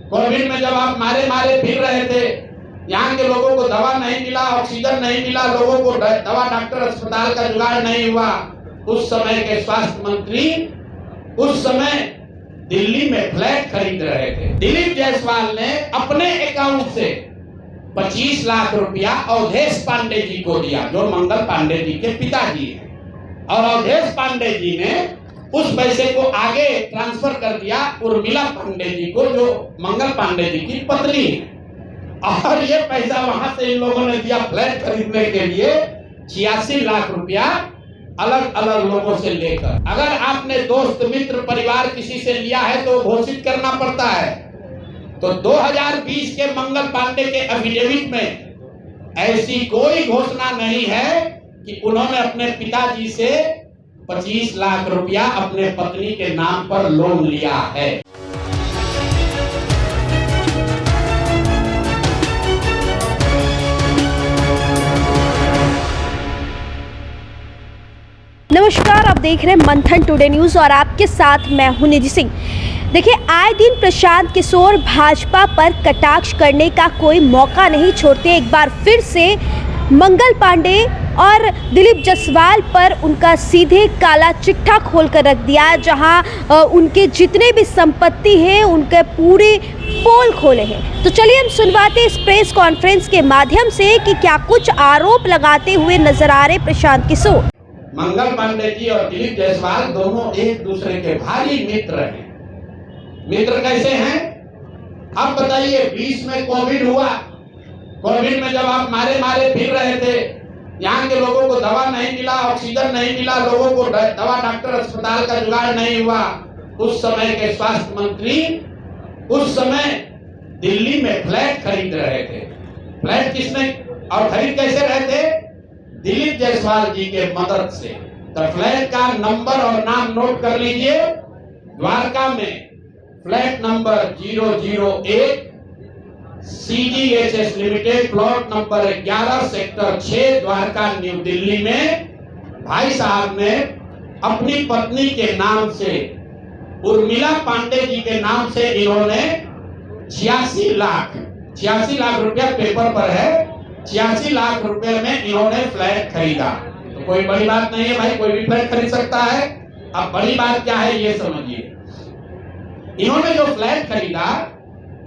Covid में जब आप मारे मारे फिर रहे थे, यहाँ के लोगों को दवा नहीं मिला, ऑक्सीजन नहीं मिला, लोगों को दवा डॉक्टर अस्पताल का जुगाड़ नहीं हुआ, उस समय के स्वास्थ्य मंत्री उस समय दिल्ली में फ्लैट खरीद रहे थे। दिलीप जायसवाल ने अपने अकाउंट से 25 लाख रुपया अवधेश पांडे जी को दिया, जो मंगल पांडे जी के पिताजी हैं, और अवधेश पांडे जी ने उस पैसे को आगे ट्रांसफर कर दिया उर्मिला पांडे जी को, जो मंगल पांडे जी की पत्नी है। और ये पैसा वहां से इन लोगों ने दिया फ्लैट खरीदने के लिए 86 लाख रुपया अलग अलग लोगों से लेकर। अगर आपने दोस्त मित्र परिवार किसी से लिया है तो घोषित करना पड़ता है। तो 2020 के मंगल पांडे के एफिडेविट में ऐसी कोई घोषणा नहीं है कि उन्होंने अपने पिताजी से 25 लाख रुपया अपने पत्नी के नाम पर लोन लिया है। नमस्कार, आप देख रहे हैं मंथन टुडे न्यूज और आपके साथ मैं हूं निधि सिंह। देखिए, आए दिन प्रशांत किशोर भाजपा पर कटाक्ष करने का कोई मौका नहीं छोड़ते। एक बार फिर से मंगल पांडे और दिलीप जायसवाल पर उनका सीधे काला चिट्ठा खोलकर रख दिया, जहां उनके जितने भी संपत्ति हैं उनके पूरे पोल खोले हैं। तो चलिए हम सुनवाते इस प्रेस कॉन्फ्रेंस के माध्यम से कि क्या कुछ आरोप लगाते हुए नजर आ रहे प्रशांत किशोर। मंगल पांडे जी और दिलीप जायसवाल दोनों एक दूसरे के भारी मित्र हैं। मित्र कैसे हैं? अब बताइए, 20 में कोविड हुआ, कोविड में जब आप मारे मारे फिर रहे थे, यहाँ के लोगों को दवा नहीं मिला, ऑक्सीजन नहीं मिला, लोगों को दवा डॉक्टर अस्पताल का जुगाड़ नहीं हुआ, उस समय के स्वास्थ्य मंत्री उस समय दिल्ली में फ्लैट खरीद रहे थे। फ्लैट किसने और खरीद कैसे रहे थे? दिलीप जायसवाल जी के मदद से। तो फ्लैट का नंबर और नाम नोट कर लीजिए। द्वारका में flat number 001 CGHS limited, plot number 11 sector 6 Dwarka new Delhi में भाई साहब ने अपनी पत्नी के नाम से, उर्मिला पांडे जी के नाम से, इन्होंने 86 लाख रुपया पेपर पर है, 86 लाख रुपए में इन्होंने फ्लैट खरीदा। तो कोई बड़ी बात नहीं है भाई, कोई भी फ्लैट खरीद सकता है। अब बड़ी बात क्या है ये समझिए। इन्होंने जो फ्लैट खरीदा,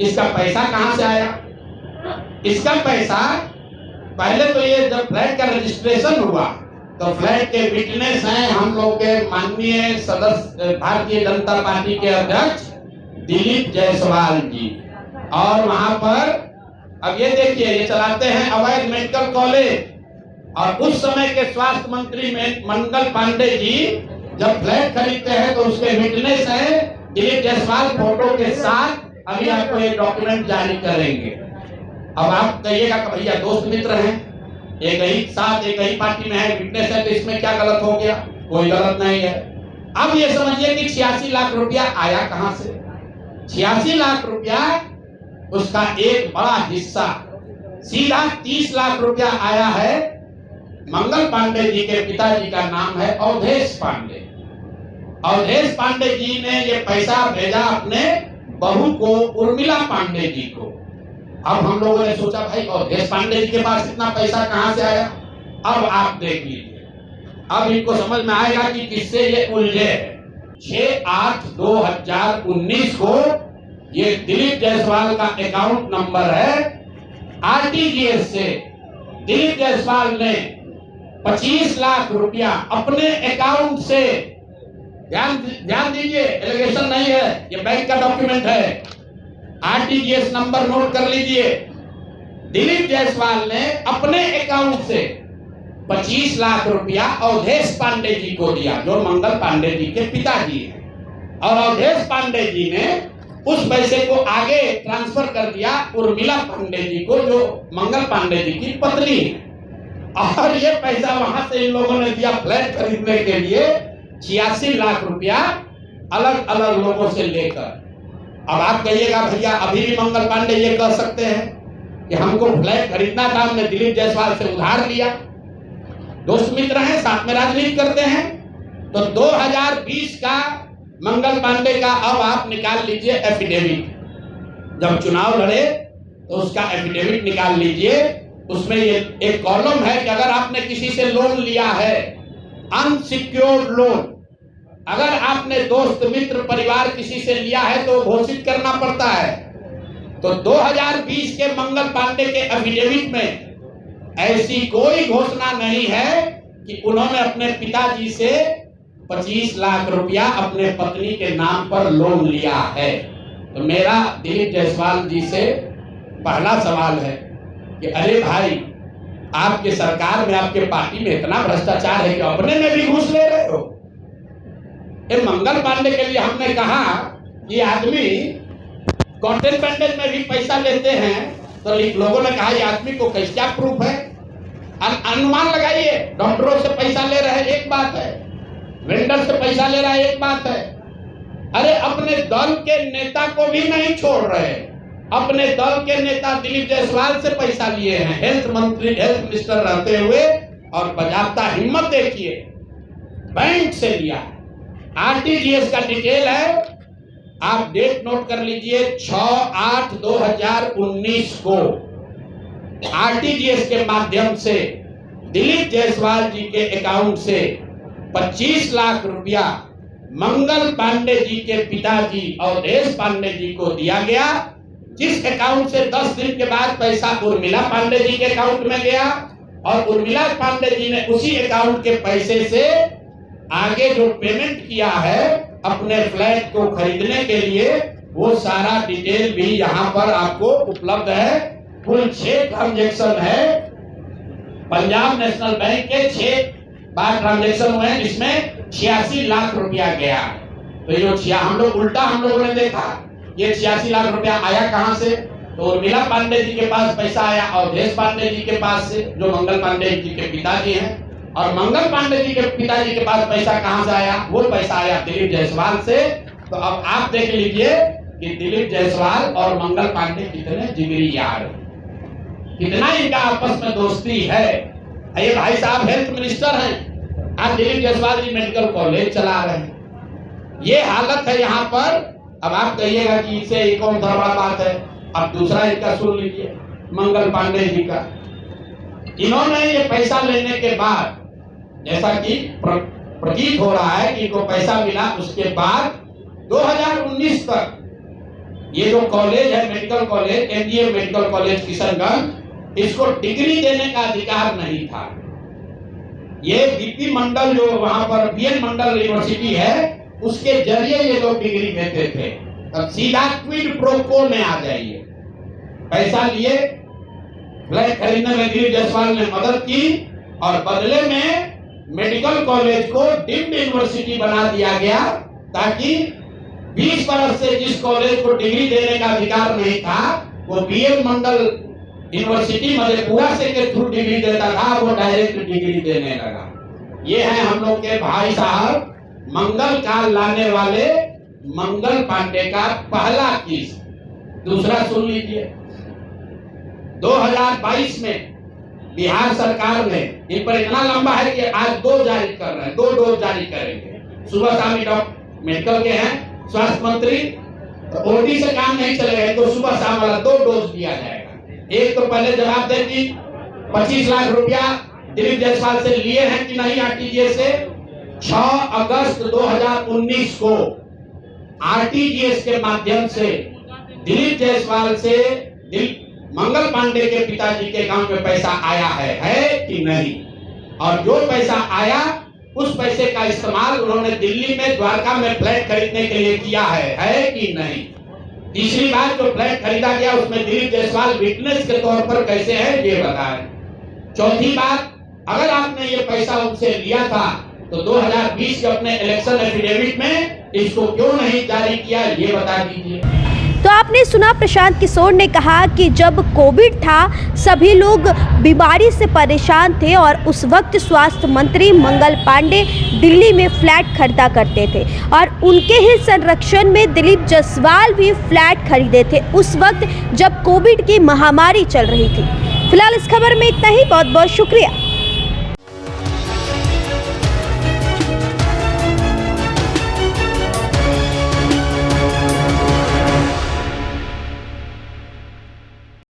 इसका पैसा कहां से आया? इसका पैसा पहले तो ये जब फ्लैट का रजिस्ट्रेशन हुआ तो फ्लैट के विटनेस हैं हम लोग के माननीय सदस्य भारतीय जनता पार्टी के अध्यक्ष दिलीप जायसवाल जी। और वहां पर अब ये देखिए, ये चलाते हैं अवैध मेडिकल कॉलेज, और उस समय के स्वास्थ्य मंत्री में मंगल पांडे जी जब फ्लैट खरीदते हैं तो उसके विटनेस है दिलीप जायसवाल फोटो के साथ। अभी आपको एक डॉक्यूमेंट जारी करेंगे। अब आप कहिएगा कि भैया दोस्त मित्र हैं, एक ही साथ एक ही पार्टी में है, विटनेस है, तो इसमें क्या गलत हो गया? कोई गलत नहीं है। अब ये समझिए कि 86 लाख रुपया आया कहां से? 86 लाख रुपया उसका एक बड़ा हिस्सा सीधा 30 लाख रुपया आया है। मंगल पांडे जी के पिताजी का नाम है अवधेश पांडे। अवधेश पांडे जी ने ये पैसा भेजा अपने बहू को, उर्मिला पांडे जी को। अब हम लोगों ने सोचा भाई अवधेश पांडे जी के पास इतना पैसा कहां से आया? अब आप देख लीजिए, अब इनको समझ में आएगा कि किससे ये उलझे। 6/8/2019 को ये दिलीप जायसवाल का अकाउंट नंबर है। RTGS से दिलीप जायसवाल ने 25 लाख रुपया अपने अकाउंट से, ध्यान दीजिए, एलिगेशन नहीं है, ये बैंक का डॉक्यूमेंट है। RTGS नंबर नोट कर लीजिए। दिलीप जायसवाल ने अपने अकाउंट से 25 लाख रुपया अवधेश पांडे जी को दिया, जो मंगल पांडे जी के पिताजी हैं, और अवधेश पांडे जी ने उस पैसे को आगे ट्रांसफर कर दिया उर्मिला पांडे जी को, जो मंगल पांडे जी की पत्नी है। और ये पैसा वहां से इन लोगों ने दिया फ्लैट खरीदने के लिए 86 लाख रुपया अलग अलग लोगों से लेकर। अब आप कहिएगा भैया अभी भी मंगल पांडे ये कह सकते हैं कि हमको फ्लैट खरीदना था, हमने दिलीप जायसवाल से उधार लिया। दोस्त मित्र हैं, साथ में राजनीति करते हैं। तो 2020 का मंगल पांडे का अब आप निकाल लीजिए एफिडेविट। जब चुनाव लड़े तो उसका एफिडेविट निकाल लीजिए। उसमें ये एक कॉलम है कि अगर आपने किसी से लोन लिया है, अनसिक्योर्ड लोन, अगर आपने दोस्त मित्र परिवार किसी से लिया है तो घोषित करना पड़ता है। तो 2020 के मंगल पांडे के एफिडेविट में ऐसी कोई घोषणा नहीं है कि उन्होंने अपने पिताजी से 25 लाख रुपया अपने पत्नी के नाम पर लोन लिया है। तो मेरा दिलीप जायसवाल जी से पहला सवाल है कि अरे भाई, आपके सरकार में, आपके पार्टी में इतना भ्रष्टाचार है कि अपने में भी घूस ले रहे हो। ये मंगल पांडे के लिए हमने कहा कि आदमी कंटेंट पेंडेंट में भी पैसा लेते हैं, तो लोगों ने कहा ये आदमी को क्या प्रूफ है, अनुमान लगाइए। डॉक्टरों से पैसा ले रहे हैं एक बात है, वेंडर से पैसा ले रहा है एक बात है। अरे अपने दल के नेता को भी नहीं छोड़ रहे, अपने दल के नेता दिलीप जायसवाल से पैसा लिए हैं, हेल्थ मिनिस्टर रहते हुए, और बजाबता हिम्मत देखिए, बैंक से लिया। आरटीजीएस का डिटेल है, आप डेट नोट कर लीजिए, 6/8/2019 को आरटीजीएस के माध्यम से दिलीप जायसवाल जी के अकाउंट से 25 लाख रुपया मंगल पांडे जी के पिताजी अवधेश पांडे जी को दिया गया, जिस अकाउंट से 10 दिन के बाद पैसा उर्मिला पांडे जी के अकाउंट में गया, और उर्मिला पांडे जी ने उसी अकाउंट के पैसे से आगे जो पेमेंट किया है अपने फ्लैट को खरीदने के लिए, वो सारा डिटेल भी यहाँ पर आपको उपलब्ध है। कुल 6 ट्रांजैक्शन है, पंजाब नेशनल बैंक के 6 बार ट्रांजैक्शन हुए हैं, जिसमें 86 लाख रुपया गया। तो ये हम लोगों ने देखा ये 86 लाख रुपया आया कहां से, तो उर्मिला पांडे जी के पास पैसा आया अवधेश पांडे जी के पास से, जो मंगल पांडे जी के पिताजी हैं, और मंगल पांडे जी के पिताजी के पास पैसा कहां से आया, वो पैसा आया दिलीप जायसवाल से। तो अब आप देख लीजिए कि दिलीप जायसवाल और मंगल पांडे कितने जिगरी यार, कितना इनका आपस में दोस्ती है। ये भाई साहब हेल्थ मिनिस्टर हैं, आज दिलीप जायसवाल जी मेडिकल कॉलेज चला रहे हैं। ये हालत है यहाँ पर। अब आप कहिएगा कि इससे एक और बड़ा बात है। अब दूसरा इनका सुन लीजिए, मंगल पांडे जी का। इन्होंने ये पैसा लेने के बाद, जैसा कि प्रतीत हो रहा है कि इनको पैसा मिला, उसके बाद 2019 तक ये जो कॉलेज है medical college, MGA medical college Kishanganj, इसको डिग्री देने का अधिकार नहीं था। ये बीपी मंडल जो वहां पर बीएन मंडल यूनिवर्सिटी है, उसके जरिए ये लोग डिग्री देते थे। अब सीधा क्विड प्रो क्वो में आ जाइए, पैसा लिए, फ्लैट खरीदने में दिलीप जायसवाल ने मदद की, और बदले में मेडिकल कॉलेज को डीम्ड यूनिवर्सिटी बना दिया गया, ताकि 20 बरस से जिस कॉलेज को डिग्री देने का अधिकार नहीं था, वो बीएन मंडल यूनिवर्सिटी मधेपुरा से के थ्रू डिग्री देता था, वो डायरेक्ट डिग्री देने लगा। ये है हम लोग के भाई साहब मंगल काल लाने वाले मंगल पांडे का पहला केस। दूसरा सुन लीजिए, 2022 में बिहार सरकार ने, इन पर इतना लंबा है कि आज 2 जारी कर रहे हैं, 2 डोज जारी करेंगे। सुबह शाम डॉक्टर मेडिकल के हैं, स्वास्थ्य मंत्री, ओटी से काम नहीं चलेगा, तो सुबह शाम वाला 2 डोज दिया जाएगा। एक तो पहले जवाब दें कि 25 लाख रुपया दिलीप जायसवाल से लिए हैं कि नहीं आरटीजीएस से। 6 अगस्त 2019 को आरटीजीएस के माध्यम से दिलीप जायसवाल से मंगल पांडे के पिताजी के अकाउंट में पैसा आया है कि नहीं, और जो पैसा आया उस पैसे का इस्तेमाल उन्होंने दिल्ली में द्वारका में फ्लैट खरीदने के लिए किया है कि नहीं। तीसरी बात, जो फ्लैट खरीदा गया उसमें दिलीप जायसवाल विटनेस के तौर पर कैसे है ये बताएं। चौथी बात, अगर आपने ये पैसा उनसे लिया था तो 2020 के अपने इलेक्शन एफिडेविट में इसको क्यों नहीं जारी किया, ये बता दीजिए। तो आपने सुना प्रशांत किशोर ने कहा कि जब कोविड था सभी लोग बीमारी से परेशान थे, और उस वक्त स्वास्थ्य मंत्री मंगल पांडे दिल्ली में फ्लैट खरीदा करते थे, और उनके ही संरक्षण में दिलीप जायसवाल भी फ्लैट खरीदे थे उस वक्त जब कोविड की महामारी चल रही थी। फिलहाल इस खबर में इतना ही, बहुत बहुत शुक्रिया।